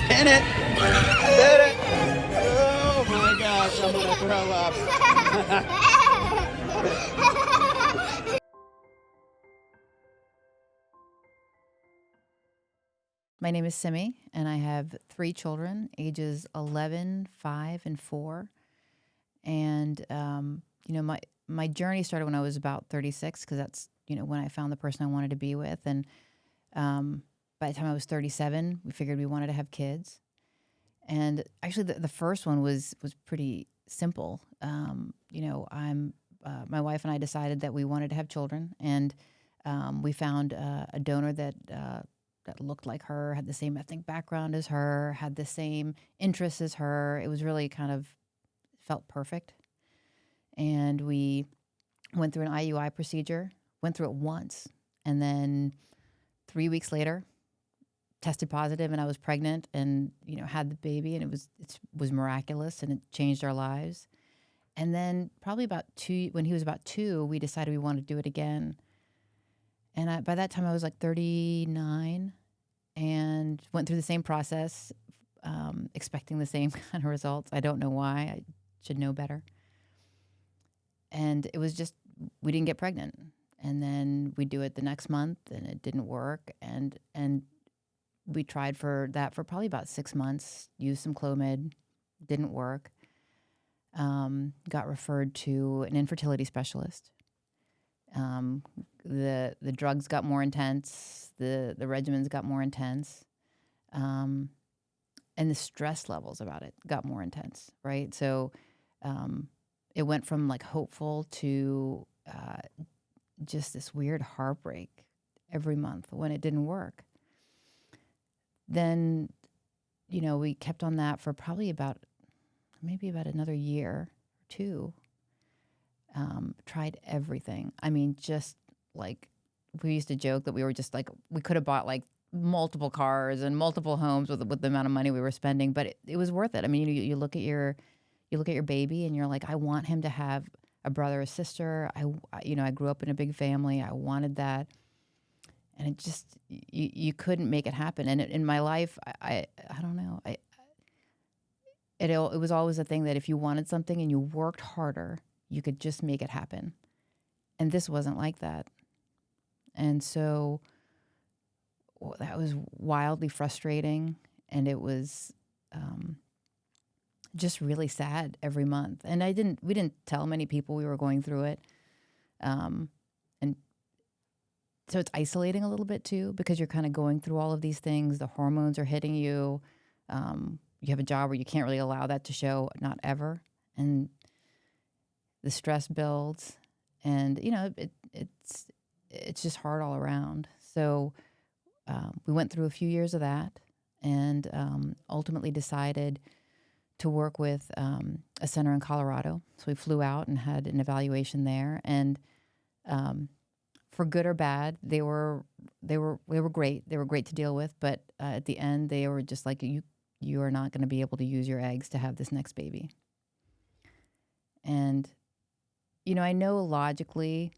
Spin it! Spin it! Oh my gosh, I'm gonna throw up. My name is Simi, and I have 3 children, ages 11, 5, and 4. And, my journey started when I was about 36, because that's, when I found the person I wanted to be with. And by the time I was 37, we figured we wanted to have kids. And actually, the first one was pretty simple. My wife and I decided that we wanted to have children, and we found a donor that looked like her, had the same ethnic background as her, had the same interests as her. It was really felt perfect. And we went through an IUI procedure, went through it once, and then 3 weeks later, tested positive, and I was pregnant, and had the baby, and it was miraculous, and it changed our lives. And then probably when he was about 2, we decided we wanted to do it again. And by that time, I was like 39, and went through the same process, expecting the same kind of results. I don't know why. I should know better. And it was just, we didn't get pregnant. And then we do it the next month, and it didn't work. And we tried for that for probably about 6 months, used some Clomid, didn't work. Got referred to an infertility specialist. The drugs got more intense, the regimens got more intense, and the stress levels about it got more intense, right? So it went from like hopeful to just this weird heartbreak every month when it didn't work. Then, we kept on that for probably maybe about another year or 2. Tried everything. I mean, just like, we used to joke that we were just like, we could have bought like multiple cars and multiple homes with the amount of money we were spending, but it was worth it. I mean, you look at your baby, and you're like, I want him to have a brother or sister. I grew up in a big family. I wanted that. And it just, you couldn't make it happen. And in my life, I don't know. It was always a thing that if you wanted something and you worked harder, you could just make it happen. And this wasn't like that. And so that was wildly frustrating. And it was just really sad every month. And we didn't tell many people we were going through it. And so it's isolating a little bit too, because you're kind of going through all of these things. The hormones are hitting you. You have a job where you can't really allow that to show, not ever. And the stress builds, and it's just hard all around. So we went through a few years of that, and ultimately decided to work with a center in Colorado. So we flew out and had an evaluation there, and for good or bad, they were great. They were great to deal with, but at the end, they were just like, you are not going to be able to use your eggs to have this next baby. And I know logically,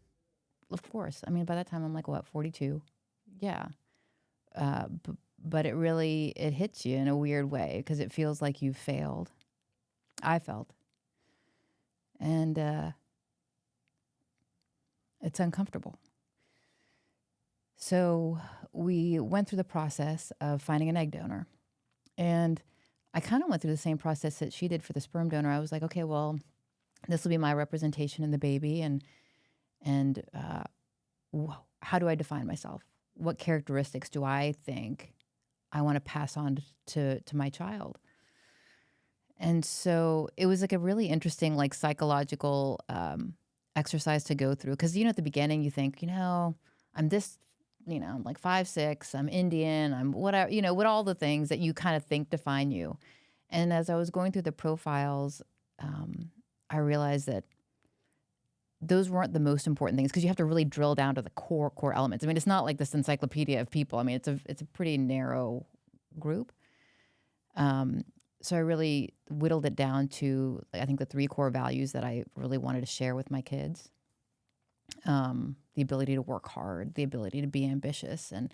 of course. I mean, by that time, I'm like, 42? Yeah. But it hits you in a weird way, because it feels like you've failed. I felt. And it's uncomfortable. So we went through the process of finding an egg donor. And I kind of went through the same process that she did for the sperm donor. I was like, okay, well, this will be my representation in the baby, and how do I define myself? What characteristics do I think I want to pass on to my child? And so it was like a really interesting, like, psychological exercise to go through, because at the beginning you think, I'm this, I'm like 5'6", I'm Indian, I'm whatever, what all the things that you kind of think define you. And as I was going through the profiles, I realized that those weren't the most important things, because you have to really drill down to the core elements. I mean, it's not like this encyclopedia of people. I mean, it's a pretty narrow group. So I really whittled it down to, I think, the 3 core values that I really wanted to share with my kids. The ability to work hard, the ability to be ambitious, and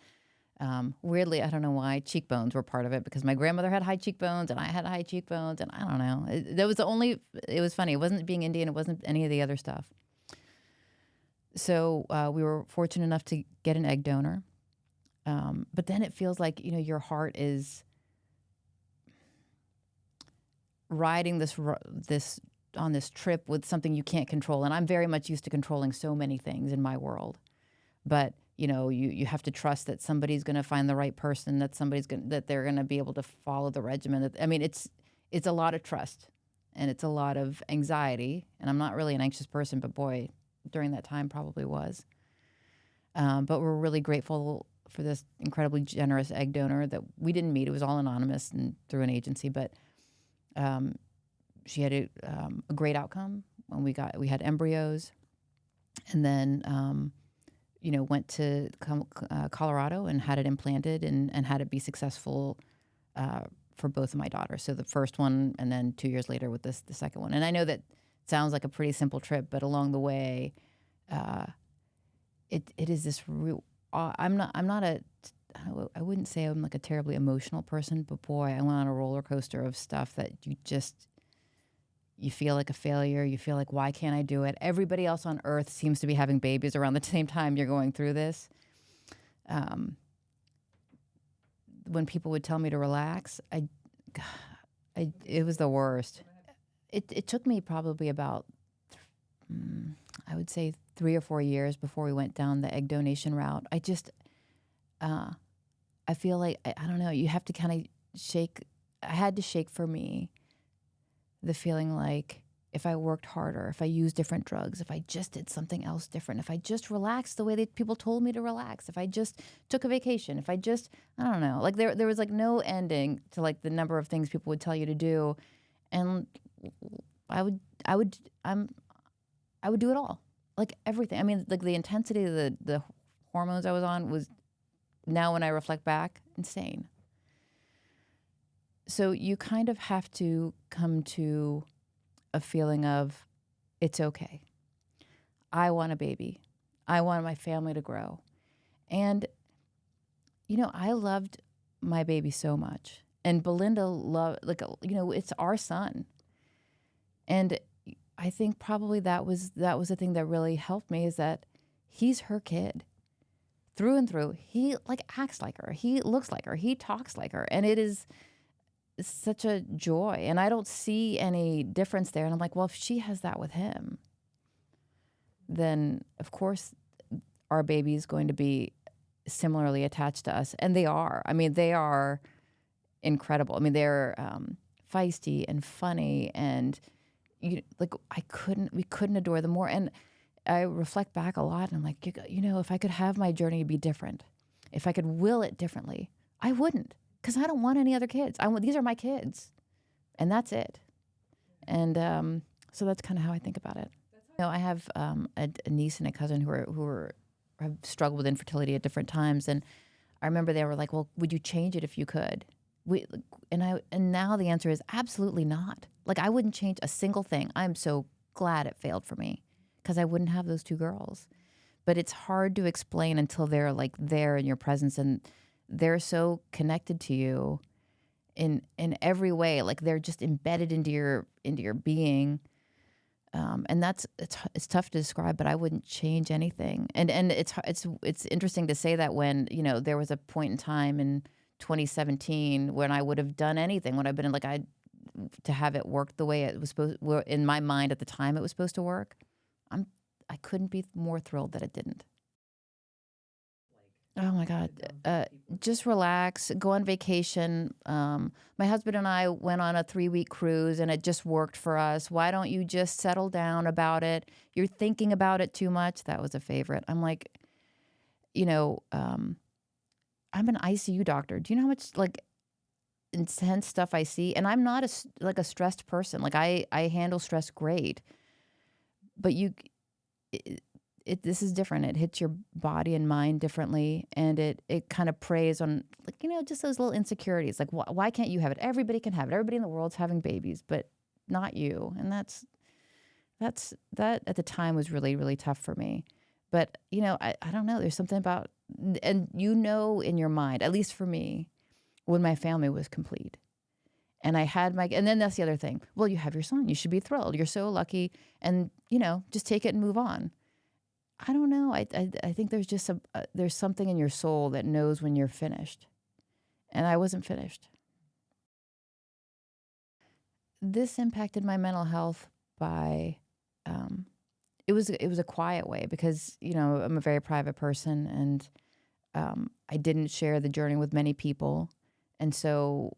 weirdly, I don't know why, cheekbones were part of it, because my grandmother had high cheekbones and I had high cheekbones, and I don't know. It was funny. It wasn't being Indian. It wasn't any of the other stuff. So we were fortunate enough to get an egg donor. But then it feels like, your heart is riding this on this trip with something you can't control. And I'm very much used to controlling so many things in my world. But, you have to trust that somebody's going to find the right person, that they're going to be able to follow the regimen. It's a lot of trust, and it's a lot of anxiety. And I'm not really an anxious person, but boy, during that time probably was. But we're really grateful for this incredibly generous egg donor that we didn't meet. It was all anonymous and through an agency, but she had a great outcome when we had embryos, and then went to Colorado and had it implanted and had it be successful for both of my daughters. So the first one, and then 2 years later with the second one. And I know that sounds like a pretty simple trip, but along the way, it is this real. I wouldn't say I'm like a terribly emotional person, but boy, I went on a roller coaster of stuff that you feel like a failure. You feel like, why can't I do it? Everybody else on earth seems to be having babies around the same time you're going through this. When people would tell me to relax, it was the worst. It took me probably about, I would say 3 or 4 years before we went down the egg donation route. I feel like, I don't know, you have to kind of shake. I had to shake for me the feeling like if I worked harder, if I used different drugs, if I just did something else different, if I just relaxed the way that people told me to relax, if I just took a vacation, if I just, I don't know, like there was like no ending to like the number of things people would tell you to do. And I would do it all, like everything. I mean, like the intensity of the hormones I was on was, now when I reflect back, insane. So you kind of have to come to a feeling of, it's okay. I want a baby. I want my family to grow. And, I loved my baby so much. And Belinda loved, it's our son. And I think probably that was the thing that really helped me, is that he's her kid. Through and through. He acts like her. He looks like her. He talks like her. And it is such a joy. And I don't see any difference there. And I'm like, well, if she has that with him, then of course our baby is going to be similarly attached to us. And they are. I mean, they are incredible. I mean, they're feisty and funny, and we couldn't adore them more. And I reflect back a lot, and I'm like, if I could have my journey be different, if I could will it differently, I wouldn't, because I don't want any other kids. These are my kids, and that's it. And so that's kind of how I think about it. I have a niece and a cousin who have struggled with infertility at different times, and I remember they were like, "Well, would you change it if you could?" And now the answer is absolutely not. Like, I wouldn't change a single thing. I'm so glad it failed for me, because I wouldn't have those two girls. But it's hard to explain until they're like there in your presence, and they're so connected to you in every way. Like, they're just embedded into your being. And it's tough to describe, but I wouldn't change anything. And it's interesting to say that when, there was a point in time in 2017 when I would have done anything, when I've been to have it work the way it was in my mind at the time it was supposed to work. I couldn't be more thrilled that it didn't. Oh my God. Just relax, go on vacation. My husband and I went on a 3-week cruise, and it just worked for us. Why don't you just settle down about it? You're thinking about it too much. That was a favorite. I'm like, I'm an ICU doctor. Do you know how much intense stuff I see? And I'm not a stressed person. Like, I handle stress great, but this is different. It hits your body and mind differently, and it kind of preys on just those little insecurities. Like, why can't you have it? Everybody can have it. Everybody in the world's having babies, but not you. And that at the time was really, really tough for me. But I don't know. There's something about, and in your mind, at least for me, when my family was complete, and I had and then that's the other thing. Well, you have your son. You should be thrilled. You're so lucky, and just take it and move on. I don't know. I think there's just there's something in your soul that knows when you're finished, and I wasn't finished. This impacted my mental health by, it was a quiet way because, I'm a very private person, and I didn't share the journey with many people. And so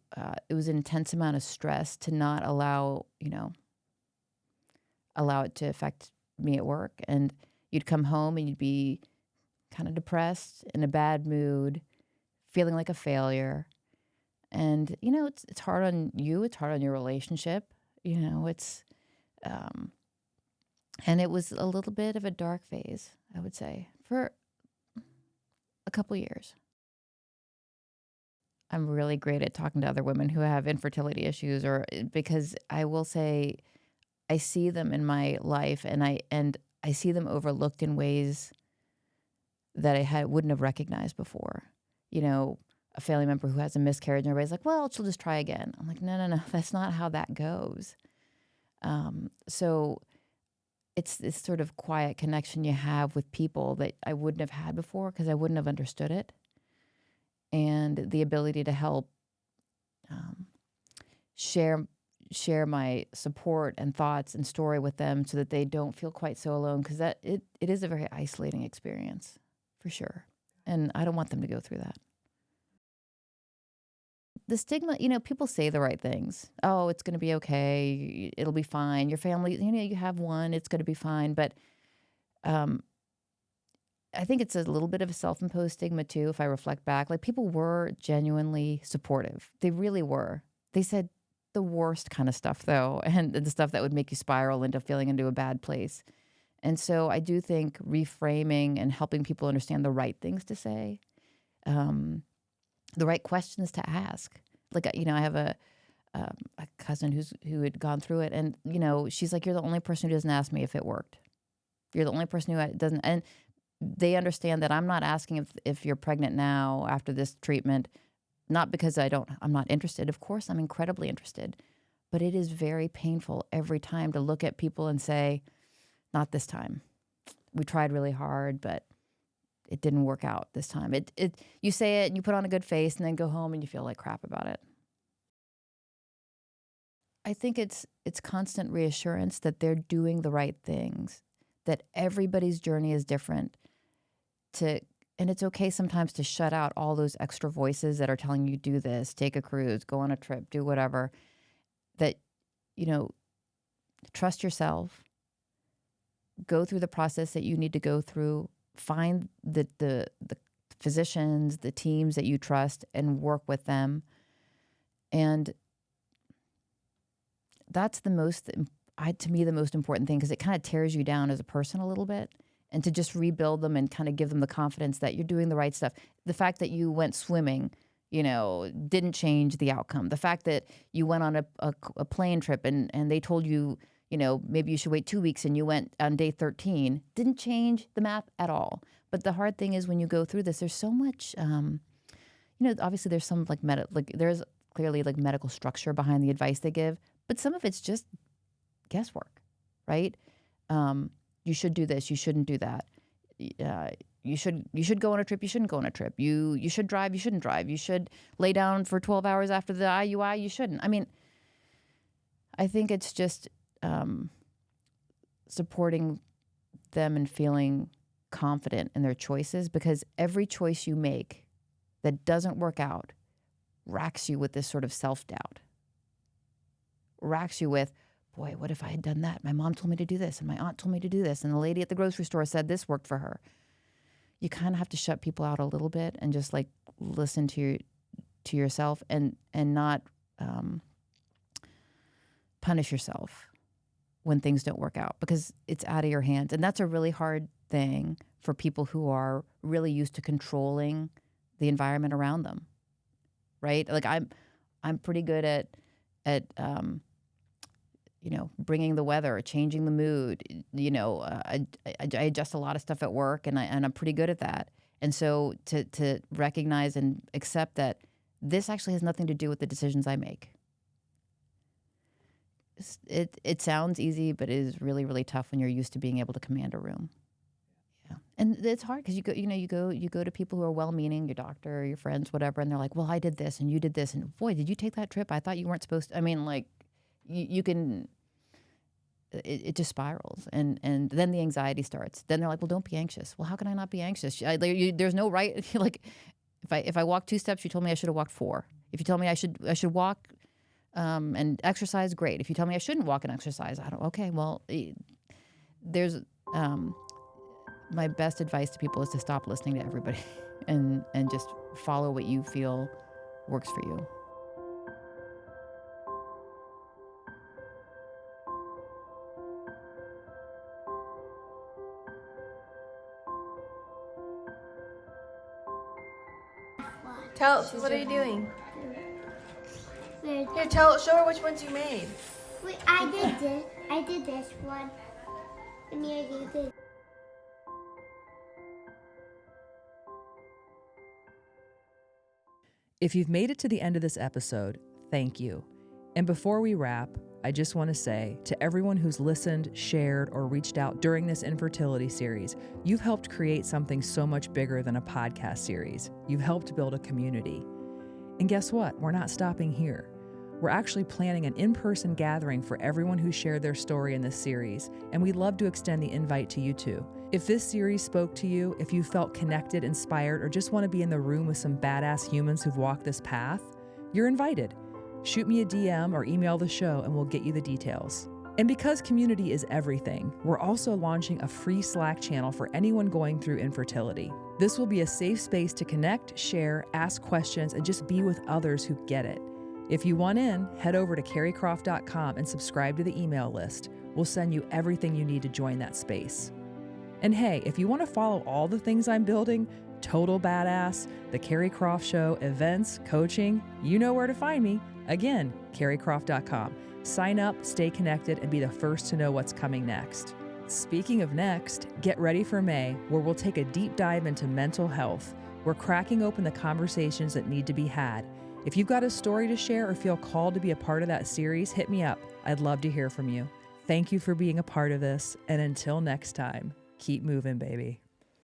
it was an intense amount of stress to not allow it to affect me at work. And you'd come home and you'd be kind of depressed, in a bad mood, feeling like a failure. And, it's hard on you. It's hard on your relationship. And it was a little bit of a dark phase, I would say, for a couple years. I'm really great at talking to other women who have infertility issues, because I will say I see them in my life, and I see them overlooked in ways that I wouldn't have recognized before. A family member who has a miscarriage, and everybody's like, well, she'll just try again. I'm like, no, that's not how that goes. So it's this sort of quiet connection you have with people that I wouldn't have had before because I wouldn't have understood it. And the ability to help share my support and thoughts and story with them so that they don't feel quite so alone, because it is a very isolating experience, for sure. And I don't want them to go through that. The stigma, people say the right things. Oh, it's going to be okay. It'll be fine. Your family, you have one, it's going to be fine. But I think it's a little bit of a self-imposed stigma too, if I reflect back. Like, people were genuinely supportive. They really were. They said the worst kind of stuff, though, and the stuff that would make you spiral into feeling into a bad place. And so I do think reframing and helping people understand the right things to say, the right questions to ask. Like, I have a cousin who had gone through it, and, she's like, you're the only person who doesn't ask me if it worked. You're the only person who doesn't. And they understand that I'm not asking if you're pregnant now after this treatment, not because I'm not interested. Of course, I'm incredibly interested. But it is very painful every time to look at people and say, not this time. We tried really hard, but it didn't work out this time. You say it and you put on a good face and then go home and you feel like crap about it. I think it's constant reassurance that they're doing the right things, that everybody's journey is different. And it's okay sometimes to shut out all those extra voices that are telling you, do this, take a cruise, go on a trip, do whatever. That, trust yourself, go through the process that you need to go through, find the physicians, the teams that you trust, and work with them. And that's to me, the most important thing, because it kind of tears you down as a person a little bit. And to just rebuild them and kind of give them the confidence that you're doing the right stuff. The fact that you went swimming, didn't change the outcome. The fact that you went on a plane trip and they told you, maybe you should wait 2 weeks and you went on day 13, didn't change the math at all. But the hard thing is when you go through this, there's so much, obviously there's some there's clearly medical structure behind the advice they give, but some of it's just guesswork, right? You should do this. You shouldn't do that. You should go on a trip. You shouldn't go on a trip. You should drive. You shouldn't drive. You should lay down for 12 hours after the IUI. You shouldn't. I mean, I think it's just supporting them and feeling confident in their choices, because every choice you make that doesn't work out racks you with this sort of self-doubt. Racks you with, boy, what if I had done that? My mom told me to do this, and my aunt told me to do this, and the lady at the grocery store said this worked for her. You kind of have to shut people out a little bit and just listen to yourself and not punish yourself when things don't work out, because it's out of your hands. And that's a really hard thing for people who are really used to controlling the environment around them, right? Like I'm pretty good at bringing the weather, changing the mood. I adjust a lot of stuff at work, and I'm pretty good at that. And so to recognize and accept that this actually has nothing to do with the decisions I make. It sounds easy, but it is really, really tough when you're used to being able to command a room. Yeah, and it's hard because you go to people who are well-meaning, your doctor, or your friends, whatever, and they're like, "Well, I did this, and you did this, and boy, did you take that trip? I thought you weren't supposed to." I mean, you can it just spirals, and then the anxiety starts. Then they're like, well, don't be anxious. Well, how can I not be anxious? There's no right. Like, if I walk 2 steps, you told me I should have walked 4. If you told me I should walk and exercise, great. If you tell me I shouldn't walk and exercise, I don't. Okay, well, there's my best advice to people is to stop listening to everybody, and just follow what you feel works for you. Tell us, what are you doing? Wait, Here, show her which ones you made. I did this. I did this one. And you did this. If you've made it to the end of this episode, thank you. And before we wrap, I just want to say to everyone who's listened, shared, or reached out during this infertility series, you've helped create something so much bigger than a podcast series. You've helped build a community. And guess what? We're not stopping here. We're actually planning an in-person gathering for everyone who shared their story in this series, and we'd love to extend the invite to you too. If this series spoke to you, if you felt connected, inspired, or just want to be in the room with some badass humans who've walked this path, you're invited. Shoot me a DM or email the show and we'll get you the details. And because community is everything, we're also launching a free Slack channel for anyone going through infertility. This will be a safe space to connect, share, ask questions, and just be with others who get it. If you want in, head over to kericroft.com and subscribe to the email list. We'll send you everything you need to join that space. And hey, if you want to follow all the things I'm building, Total Badass, The Keri Croft Show, events, coaching, you know where to find me. Again, kericroft.com. Sign up, stay connected, and be the first to know what's coming next. Speaking of next, get ready for May, where we'll take a deep dive into mental health. We're cracking open the conversations that need to be had. If you've got a story to share or feel called to be a part of that series, hit me up. I'd love to hear from you. Thank you for being a part of this, and until next time, keep moving, baby.